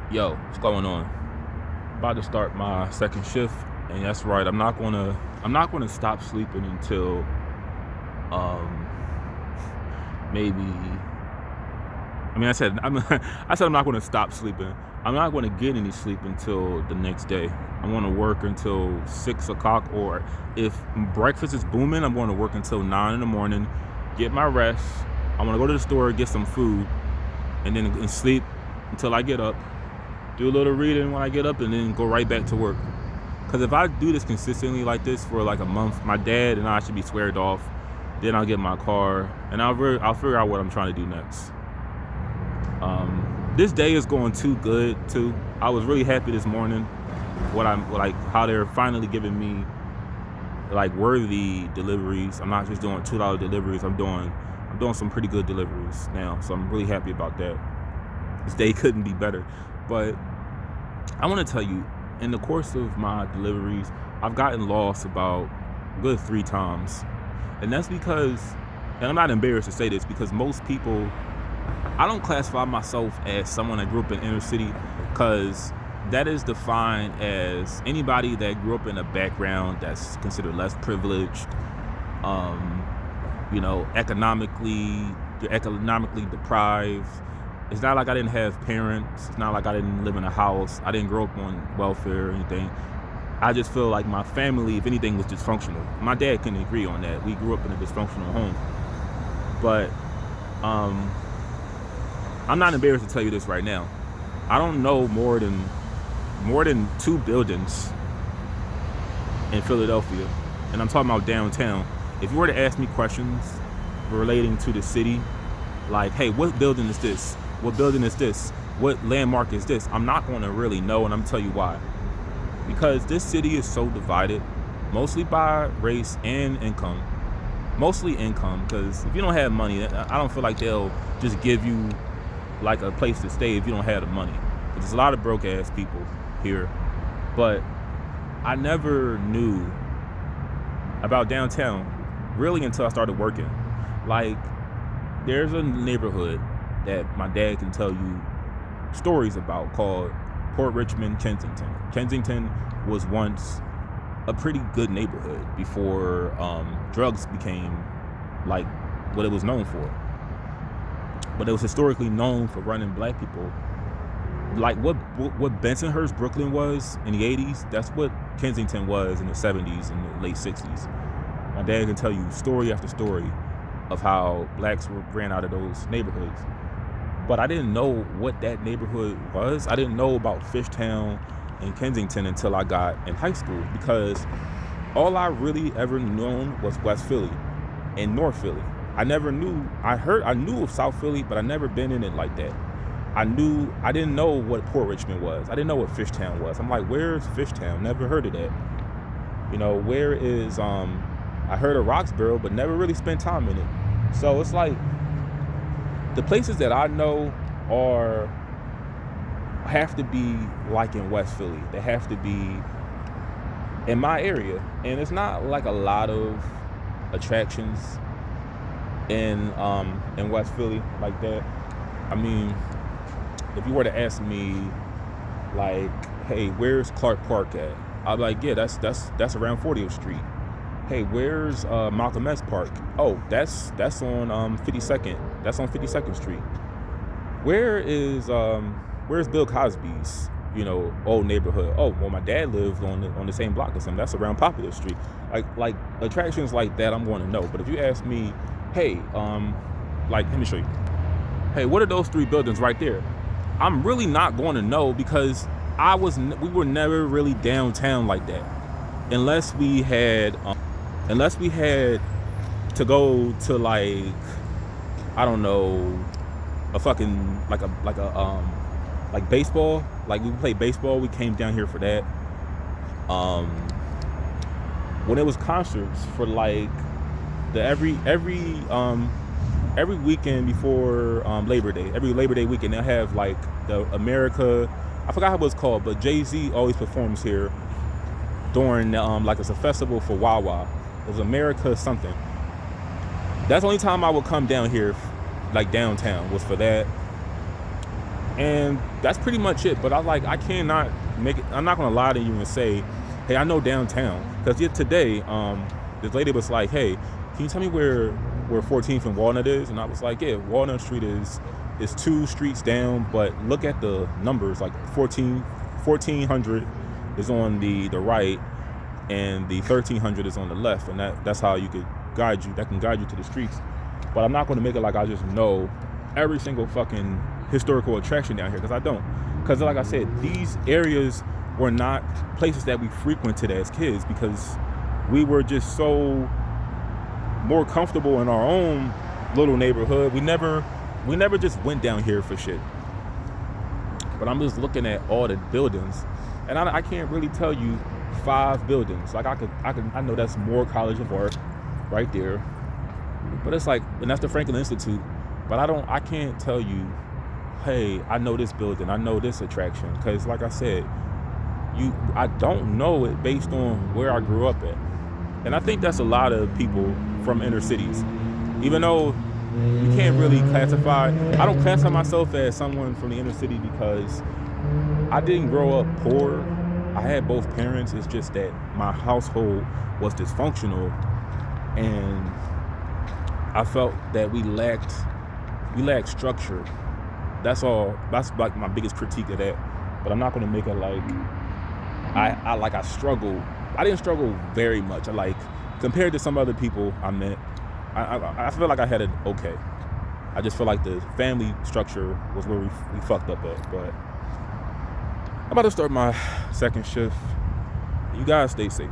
Yo, what's going on? About to start my second shift, and that's right. I'm not gonna stop sleeping until um maybe. I said I'm not gonna stop sleeping. I'm not gonna get any sleep until the next day. I'm gonna work until 6 o'clock, or if breakfast is booming, I'm going to work until 9 in the morning. Get my rest. I want to go to the store, get some food, and sleep until I get up. Do a little reading when I get up, and then go right back to work. Because if I do this consistently like this for like a month, my dad and I should be squared off. Then I'll get my car, and I'll figure out what I'm trying to do next. This day is going too good too. I was really happy this morning. What I'm like how they're finally giving me like worthy deliveries. I'm not just doing $2 deliveries. I'm doing some pretty good deliveries now, so I'm really happy about that. This day couldn't be better. But I want to tell you, in the course of my deliveries, I've gotten lost about a good 3 times. And that's because, and I'm not embarrassed to say this, because most people, I don't classify myself as someone that grew up in inner city, because that is defined as anybody that grew up in a background that's considered less privileged, um, economically deprived. It's not like I didn't have parents. It's not like I didn't live in a house. I didn't grow up on welfare or anything. I just feel like my family, if anything, was dysfunctional. My dad couldn't agree on that. We grew up in a dysfunctional home. But um, I'm not embarrassed to tell you this right now. I don't know more than 2 buildings in Philadelphia, and I'm talking about downtown. If you were to ask me questions relating to the city, like, hey, what building is this? What building is this? What landmark is this? I'm not going to really know, and I'm going to tell you why. Because this city is so divided, mostly by race and income. Mostly income, because if you don't have money, I don't feel like they'll just give you like a place to stay if you don't have the money. There's a lot of broke ass people here, but I never knew about downtown really until I started working. Like, there's a neighborhood that my dad can tell you stories about called Port Richmond, Kensington. Kensington was once a pretty good neighborhood before drugs became like what it was known for. But it was historically known for running black people. Like what Bensonhurst, Brooklyn was in the 80s, that's what Kensington was in the 70s and the late 60s. My dad can tell you story after story of how blacks ran out of those neighborhoods. But I didn't know what that neighborhood was. I didn't know about Fishtown and Kensington until I got in high school, because all I really ever known was West Philly and North Philly. I knew of South Philly, but I never been in it like that. I didn't know what Port Richmond was. I didn't know what Fishtown was. I'm like, where's Fishtown? Never heard of that. Where is I heard of Roxborough, but never really spent time in it. So it's like the places that I know have to be like in West Philly. They have to be in my area, and it's not like a lot of attractions in West Philly like that. I mean, if you were to ask me, like, hey, where's Clark Park at? I'd be like, yeah, that's around 40th Street. Hey, where's Malcolm X Park? Oh, that's on 52nd. That's on 52nd Street. Where's Bill Cosby's old neighborhood? Oh, well, my dad lived on the same block as him. That's around Popular Street. Like attractions like that, I'm going to know. But if you ask me, hey, let me show you. Hey, what are those 3 buildings right there? I'm really not going to know, because we were never really downtown like that, unless we had to go to, like, I don't know, a fucking like baseball. Like, we played baseball, we came down here for that. When it was concerts for like the every weekend before Labor Day, every Labor Day weekend, they'll have like the America, I forgot how it was called, but Jay-Z always performs here during like it's a festival for Wawa. It was America something. That's the only time I would come down here, like downtown, was for that. And that's pretty much it. But I cannot make it. I'm not gonna lie to you and say, hey, I know downtown. Because today, this lady was like, hey, can you tell me where 14th and Walnut is? And I was like, yeah, Walnut Street is 2 streets down, but look at the numbers. Like 1400 is on the right, and the 1300 is on the left, and that's how you could guide you. That can guide you to the streets. But I'm not going to make it like I just know every single fucking historical attraction down here, because I don't. Because like I said, these areas were not places that we frequented as kids, because we were just so more comfortable in our own little neighborhood. We never just went down here for shit. But I'm just looking at all the buildings, and I can't really tell you 5 buildings. Like I know that's Moore College of Art right there, but it's like, and that's the Franklin Institute. But I can't tell you, hey, I know this building, I know this attraction, because like I said, I don't know it based on where I grew up at. And I think that's a lot of people from inner cities. Even though you can't really classify, I don't classify myself as someone from the inner city because I didn't grow up poor. I had both parents. It's just that my household was dysfunctional, and I felt that we lacked structure. That's all. That's like my biggest critique of that. But I'm not going to make it like I struggled. I didn't struggle very much. Compared to some other people I met, I feel like I had it okay. I just feel like the family structure was where we fucked up at. But I'm about to start my second shift. You guys stay safe.